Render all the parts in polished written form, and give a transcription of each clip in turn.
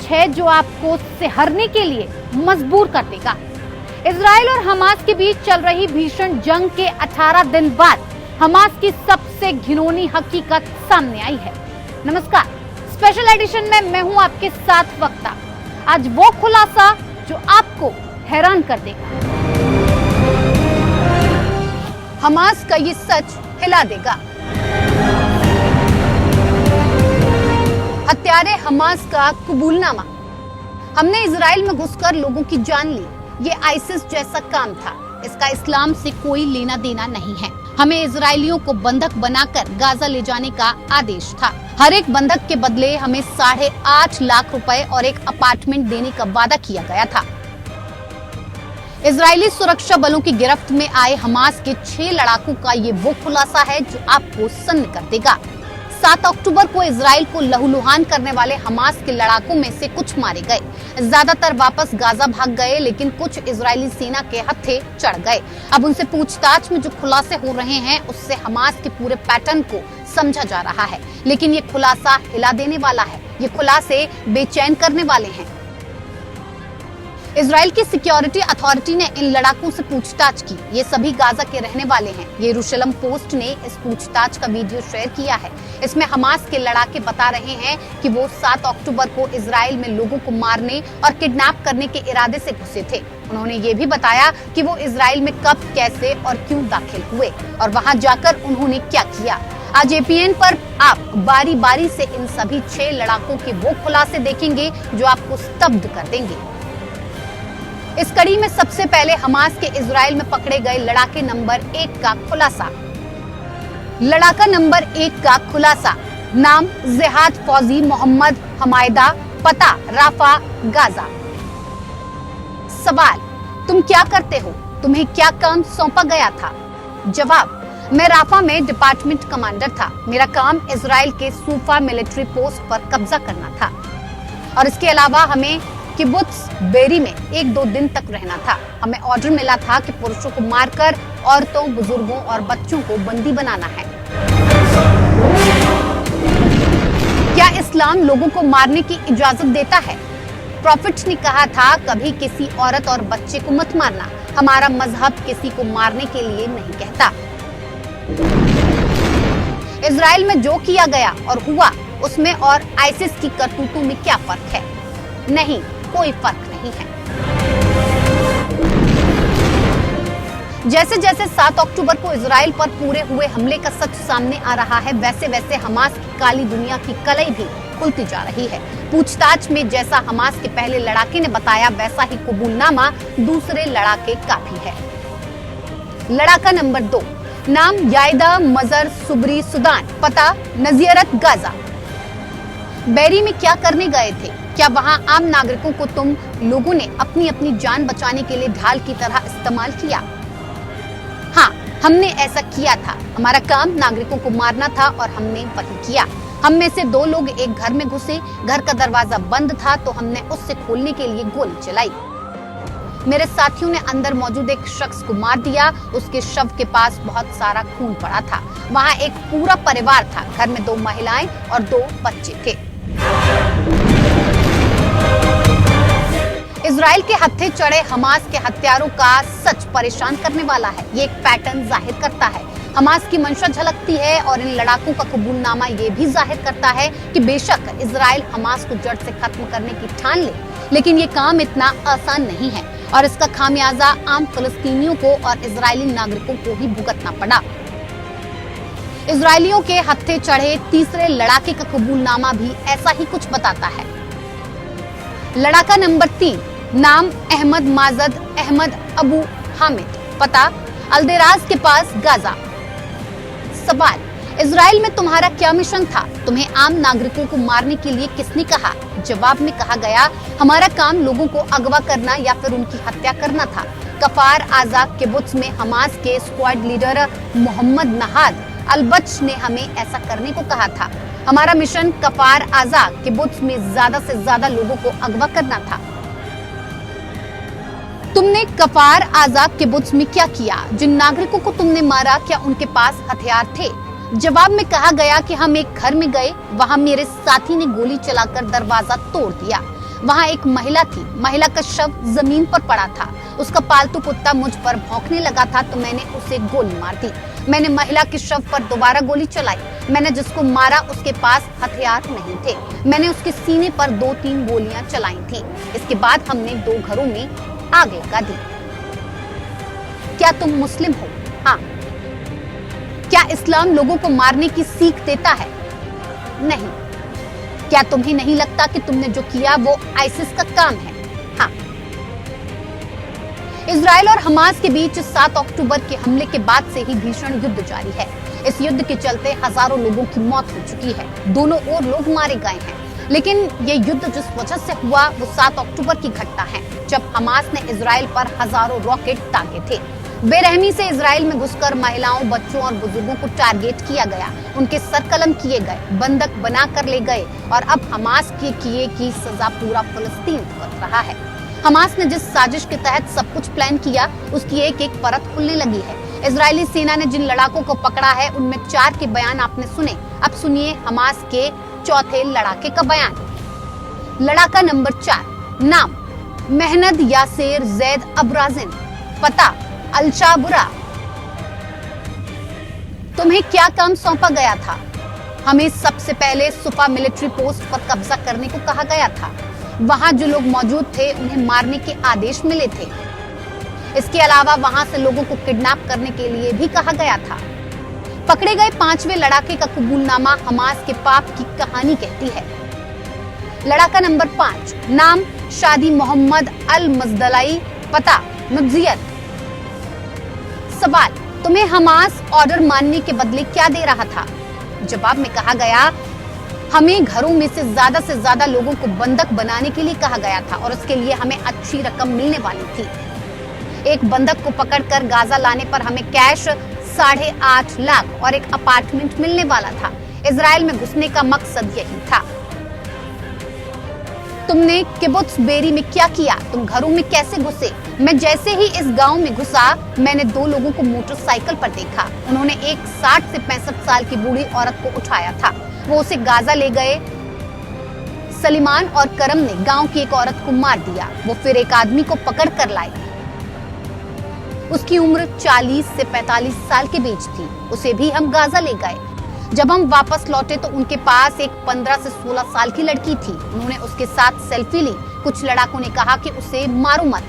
कुछ है जो आपको सिहरने के लिए मजबूर कर देगा। इजराइल और हमास के बीच चल रही भीषण जंग के 18 दिन बाद हमास की सबसे घिनौनी हकीकत सामने आई है। नमस्कार, स्पेशल एडिशन में मैं हूं आपके साथ वक्ता। आज वो खुलासा जो आपको हैरान कर देगा। हमास का ये सच हिला देगा। हत्यारे हमास का कबूलनामा। हमने इजराइल में घुसकर लोगों की जान ली। ये आईसिस जैसा काम था। इसका इस्लाम से कोई लेना देना नहीं है। हमें इजरायलियों को बंधक बनाकर गाजा ले जाने का आदेश था। हर एक बंधक के बदले हमें 8.5 लाख रुपए और एक अपार्टमेंट देने का वादा किया गया था। इजरायली सुरक्षा बलों की गिरफ्त में आए हमास के 6 लड़ाकों का ये वो खुलासा है जो आपको सन्न कर देगा। 7 अक्टूबर को इजराइल को लहूलुहान करने वाले हमास के लड़ाकों में से कुछ मारे गए। ज्यादातर वापस गाजा भाग गए, लेकिन कुछ इजरायली सेना के हत्थे चढ़ गए। अब उनसे पूछताछ में जो खुलासे हो रहे हैं उससे हमास के पूरे पैटर्न को समझा जा रहा है। लेकिन ये खुलासा हिला देने वाला है। ये खुलासे बेचैन करने वाले हैं। इजराइल की सिक्योरिटी अथॉरिटी ने इन लड़ाकों से पूछताछ की। ये सभी गाजा के रहने वाले हैं। यरूशलेम पोस्ट ने इस पूछताछ का वीडियो शेयर किया है। इसमें हमास के लड़ाके बता रहे हैं कि वो 7 अक्टूबर को इजराइल में लोगों को मारने और किडनैप करने के इरादे से घुसे थे। उन्होंने ये भी बताया कि वो इजराइल में कब, कैसे और क्यों दाखिल हुए और वहां जाकर उन्होंने क्या किया। आज एपीएन पर आप बारी बारी से इन सभी 6 लड़ाकों के वो खुलासे देखेंगे जो आपको स्तब्ध कर देंगे। इस कड़ी में सबसे पहले हमास के इजराइल में पकड़े गए लड़ाके नंबर 1 का खुलासा। लड़ाका नंबर 1 का खुलासा। नाम जिहाद फौजी मोहम्मद हमायदा, पता राफा गाजा। सवाल, तुम क्या करते हो? तुम्हें क्या काम सौंपा गया था? जवाब, मैं राफा में डिपार्टमेंट कमांडर था। मेरा काम इजराइल के सूफा मिलिट्री पोस्ट पर कब्जा करना था और इसके अलावा हमें किबुत्स बेरी में 1-2 दिन तक रहना था। हमें ऑर्डर मिला था कि पुरुषों को मारकर औरतों, बुजुर्गों और बच्चों को बंदी बनाना है। क्या इस्लाम लोगों को मारने की इजाजत देता है? प्रॉफिट ने कहा था, कभी किसी औरत और बच्चे को मत मारना। हमारा मजहब किसी को मारने के लिए नहीं कहता। इजराइल में जो किया गया और हुआ उसमें और आईसिस की करतूतों में क्या फर्क है? नहीं, कोई फर्क नहीं है। जैसे जैसे 7 अक्टूबर को इजराइल पर पूरे हुए हमले का सच सामने आ रहा है, वैसे वैसे हमास की काली दुनिया की कलई भी खुलती जा रही है। पूछताछ में जैसा हमास के पहले लड़ाके ने बताया, वैसा ही कबूलनामा दूसरे लड़ाके का भी है। लड़ाका नंबर 2। नाम याइदा मजर सुबरी सुदान, पता नजीरत गाजा। बेरी में क्या करने गए थे? क्या वहां आम नागरिकों को तुम लोगों ने अपनी अपनी जान बचाने के लिए ढाल की तरह इस्तेमाल किया? हाँ, हमने ऐसा किया था। हमारा काम नागरिकों को मारना था और हमने वही किया। हम में से 2 लोग एक घर में घुसे। घर का दरवाजा बंद था तो हमने उससे खोलने के लिए गोली चलाई। मेरे साथियों ने अंदर मौजूद एक शख्स को मार दिया। उसके शव के पास बहुत सारा खून पड़ा था। वहाँ एक पूरा परिवार था। घर में 2 महिलाएं और 2 बच्चे थे। इजराइल के हत्थे चढ़े हमास के हत्यारों का सच परेशान करने वाला है। ये एक पैटर्न जाहिर करता है। हमास की मंशा झलकती है और इन लड़ाकों का कबूलनामा ये भी जाहिर करता है कि बेशक इजराइल हमास को जड़ से खत्म करने की ठान ले, लेकिन ये काम इतना आसान नहीं है और इसका खामियाजा आम फिलिस्तीनियों को और इजरायली नागरिकों को ही भुगतना पड़ा। इजरायलियों के हत्थे चढ़े तीसरे लड़ाके का कबूलनामा भी ऐसा ही कुछ बताता है। लड़ाका नंबर 3। नाम अहमद माजद अहमद अबू हामिद, पता अल्देराज के पास गाजा। सवाल, इजराइल में तुम्हारा क्या मिशन था? तुम्हें आम नागरिकों को मारने के लिए किसने कहा? जवाब में कहा गया, हमारा काम लोगों को अगवा करना या फिर उनकी हत्या करना था। कफार आजा किबुत्स में हमास के स्क्वाड लीडर मोहम्मद नहाद अलबच ने हमें ऐसा करने को कहा था। हमारा मिशन कफार आजा किबुत्स में ज्यादा से ज्यादा लोगों को अगवा करना था। तुमने कफार आजा किबुत्स में क्या किया? जिन नागरिकों को तुमने मारा, क्या उनके पास हथियार थे? जवाब में कहा गया कि हम एक घर में गए, वहां मेरे साथी ने गोली चलाकर दरवाजा तोड़ दिया। वहाँ एक महिला थी। महिला का शव जमीन पर पड़ा था। उसका पालतू कुत्ता मुझ पर भौंकने लगा था तो मैंने उसे गोली मार दी। मैंने महिला के शव पर दोबारा गोली चलाई। मैंने जिसको मारा उसके पास हथियार नहीं थे। मैंने उसके सीने पर 2-3 गोलियां चलाई थी। इसके बाद हमने 2 घरों में आग लगा दी। क्या तुम मुस्लिम हो? हाँ। क्या इस्लाम लोगों को मारने की सीख देता है? नहीं। क्या तुम्हें नहीं लगता कि तुमने जो किया वो आईसिस का काम है? हाँ। इजराइल और हमास के बीच 7 अक्टूबर के हमले के बाद से ही भीषण युद्ध जारी है। इस युद्ध के चलते हजारों लोगों की मौत हो चुकी है। दोनों ओर लोग मारे गए हैं। लेकिन ये युद्ध जिस वजह से हुआ वो 7 अक्टूबर की घटना है, जब हमास ने इजराइल पर हजारों रॉकेट दागे थे। बेरहमी से इजराइल में घुसकर महिलाओं, बच्चों और बुजुर्गों को टारगेट किया गया। उनके सर कलम किए गए, बंधक बनाकर ले गए और अब हमास के किए की सजा पूरा फिलिस्तीन भुगत रहा है। हमास ने जिस साजिश के तहत सब कुछ प्लान किया उसकी एक एक परत खुलने लगी है। इजरायली सेना ने जिन लड़ाकों को पकड़ा है उनमें 4 के बयान आपने सुने। अब सुनिए हमास के चौथे लड़ाके का बयान। लड़ाका नंबर 4, नाम मेहनद यासेर जैद अब्राजिन, पता अल-शाबुरा। तुम्हें क्या काम सौंपा गया था? हमें सबसे पहले सुफा मिलिट्री पोस्ट पर कब्जा करने को कहा गया था। वहां जो लोग मौजूद थे उन्हें मारने के आदेश मिले थे। इसके अलावा वहां से लोगों को किडनैप करने के लिए भी कहा गया था। पकड़े गए 5वें लड़ाके का कबूलनामा हमास के पाप की कहानी कहती है। लड़ाका नंबर 5, नाम शादी मोहम्मद अल मजदलाई, पता मुज्जियत। सवाल, तुम्हें हमास ऑर्डर मानने के बदले क्या दे रहा था? जवाब में कहा गया, हमें घरों में से ज्यादा लोगों को बंधक बनाने के लिए कहा गया था और उसके लिए हमें अच्छी रकम मिलने वाली थी। एक बंधक को पकड़कर गाजा लाने पर हमें कैश 8.5 लाख और एक अपार्टमेंट मिलने वाला था। इजराइल में घुसने का मकसद यही था। तुमने किबुत्ज बेरी में क्या किया? तुम घरों में कैसे घुसे? मैं जैसे ही इस गांव में घुसा मैंने 2 लोगों को मोटरसाइकिल पर देखा। उन्होंने एक 60 से 65 साल की बूढ़ी औरत को उठाया था। वो उसे गाजा ले गए। सलीमान और करम ने गांव की एक औरत को मार दिया। वो फिर एक आदमी को पकड़ कर लाए। उसकी उम्र 40 से 45 साल के बीच थी। उसे भी हम गाजा ले गए। जब हम वापस लौटे तो उनके पास एक 15 से 16 साल की लड़की थी। उन्होंने उसके साथ सेल्फी ली। कुछ लड़ाकों ने कहा कि उसे मारो मत।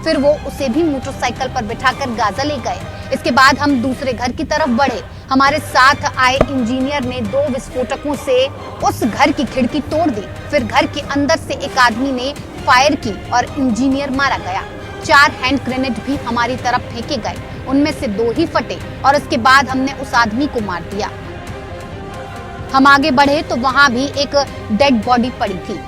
फिर वो उसे भी मोटरसाइकिल पर बिठाकर गाजा ले गए। इसके बाद हम दूसरे घर की तरफ बढ़े। हमारे साथ आए इंजीनियर ने 2 विस्फोटकों से उस घर की खिड़की तोड़ दी। फिर घर के अंदर से एक आदमी ने फायर की और इंजीनियर मारा गया। 4 हैंड ग्रेनेड भी हमारी तरफ फेंके गए। उनमें से 2 ही फटे और इसके बाद हमने उस आदमी को मार दिया। हम आगे बढ़े तो वहां भी एक डेड बॉडी पड़ी थी।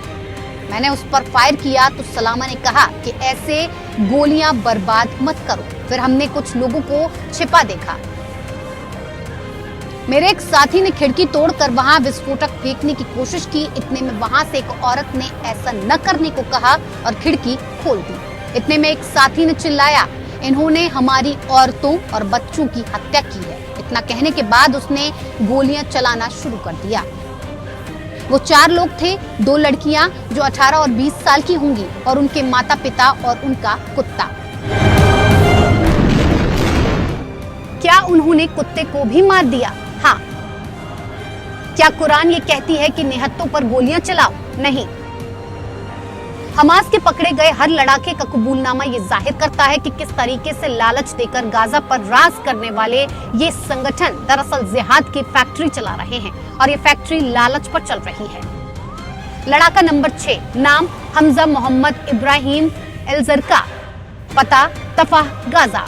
मैंने उस पर फायर किया तो सलामा ने कहा कि ऐसे गोलियां बर्बाद मत करो। फिर हमने कुछ लोगों को छिपा देखा। मेरे एक साथी ने खिड़की तोड़कर वहां विस्फोटक फेंकने की कोशिश की। इतने में वहां से एक औरत ने ऐसा न करने को कहा और खिड़की खोल दी। इतने में एक साथी ने चिल्लाया, इन्होंने हमारी औरतों और बच्चों की हत्या की है। इतना कहने के बाद उसने गोलियां चलाना शुरू कर दिया। वो 4 लोग थे, 2 लड़कियां जो 18 और 20 साल की होंगी और उनके माता पिता और उनका कुत्ता। क्या उन्होंने कुत्ते को भी मार दिया? हाँ। क्या कुरान ये कहती है कि निहत्तों पर गोलियां चलाओ? नहीं। हमास के पकड़े गए हर लड़ाके का कबूलनामा ये जाहिर करता है कि किस तरीके से लालच देकर गाजा पर राज करने वाले ये संगठन दरअसल जिहाद की फैक्ट्री चला रहे हैं और ये फैक्ट्री लालच पर चल रही है। लड़ाका नंबर 6, नाम हमजा मोहम्मद इब्राहिम एल-जरका, पता तफाह गाजा।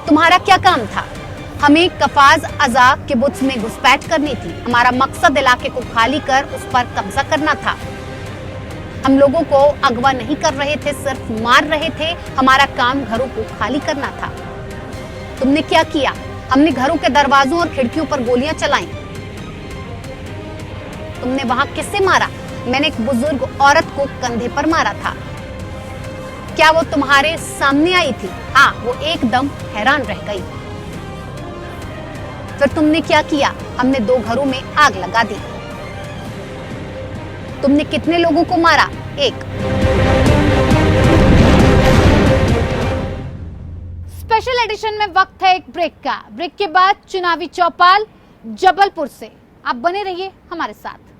तुम्हारा क्या काम था? हमें कफाज अजा किबुत्ज में घुसपैठ करनी थी। हमारा मकसद इलाके को खाली कर उस पर कब्जा करना था। हम लोगों को अगवा नहीं कर रहे थे, सिर्फ मार रहे थे। हमारा काम घरों को खाली करना था। तुमने क्या किया? हमने घरों के दरवाजों और खिड़कियों पर गोलियां चलाई। तुमने वहां किससे मारा? मैंने एक बुजुर्ग औरत को कंधे पर मारा था। क्या वो तुम्हारे सामने आई थी? हाँ, वो एकदम हैरान रह गई। फिर तुमने क्या किया? हमने 2 घरों में आग लगा दी। तुमने कितने लोगों को मारा? एक। स्पेशल एडिशन में वक्त है एक ब्रेक का। ब्रेक के बाद चुनावी चौपाल जबलपुर से। आप बने रहिए हमारे साथ।